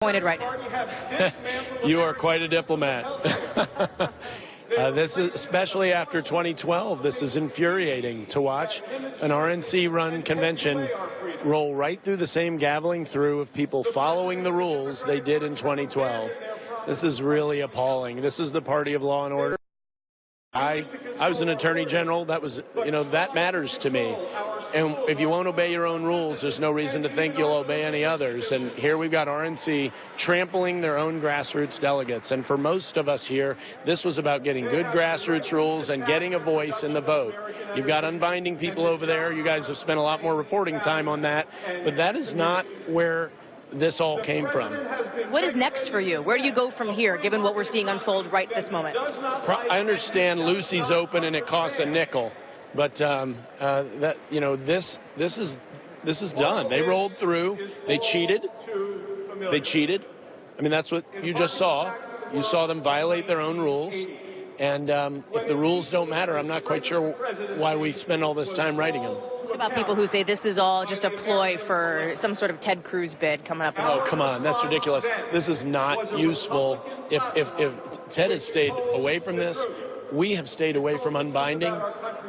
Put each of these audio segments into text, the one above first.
Pointed right now. You are quite a diplomat. This is, especially after 2012, this is infuriating to watch an RNC-run convention roll right through the same gaveling through of people following the rules they did in 2012. This is really appalling. This is the party of law and order. I was an attorney general. That was, that matters to me. And if you won't obey your own rules, there's no reason to think you'll obey any others. And here we've got RNC trampling their own grassroots delegates. And for most of us here, this was about getting good grassroots rules and getting a voice in the vote. You've got unbinding people over there. You guys have spent a lot more reporting time on that. But that is not where this all came from. What is next for you? Where do you go from here, given what we're seeing unfold right this moment? I understand Lucy's open and it costs a nickel, but this is done. They rolled through. They cheated. I mean, that's what you just saw. You saw them violate their own rules. And if the rules don't matter, I'm not quite sure why we spend all this time writing them. What about people who say this is all just a ploy for some sort of Ted Cruz bid coming up? Oh, come on. That's ridiculous. This is not useful. If Ted has stayed away from this, we have stayed away from unbinding.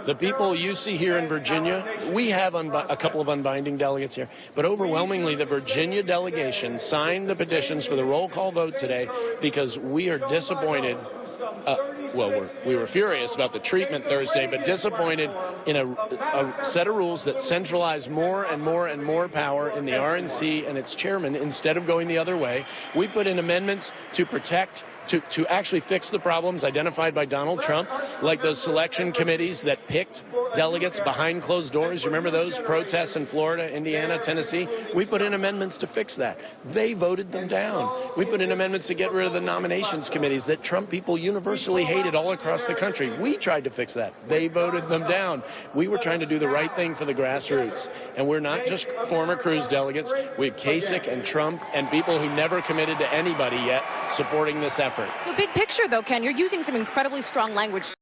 The people you see here in Virginia, we have a couple of unbinding delegates here, but overwhelmingly the Virginia delegation signed the petitions for the roll call vote today because we are disappointed. We were furious about the treatment Thursday, but disappointed in a set of rules that centralize more and more and more power in the RNC and its chairman instead of going the other way. We put in amendments to protect, to actually fix the problems identified by Donald Trump, like those selection committees that picked delegates behind closed doors. You remember those protests in Florida, Indiana, Tennessee? We put in amendments to fix that. They voted them down. We put in amendments to get rid of the nominations committees that Trump people universally hated all across the country. We tried to fix that. They voted them down. We were trying to do the right thing for the grassroots. And we're not just former Cruz delegates. We have Kasich and Trump and people who never committed to anybody yet supporting this effort. So big picture, though, Ken, you're using some incredibly strong language to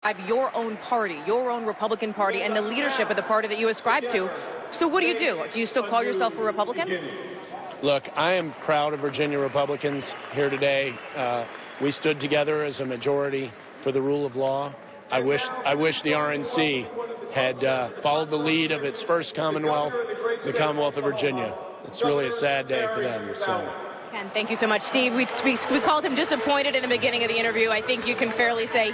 describe your own party, your own Republican Party, and the leadership of the party that you ascribe to. So what do you do? Do you still call yourself a Republican? Look, I am proud of Virginia Republicans here today. We stood together as a majority for the rule of law. I wish the RNC had followed the lead of its first Commonwealth, the Commonwealth of Virginia. It's really a sad day for them. So. Ken, thank you so much. Steve, we called him disappointed in the beginning of the interview. I think you can fairly say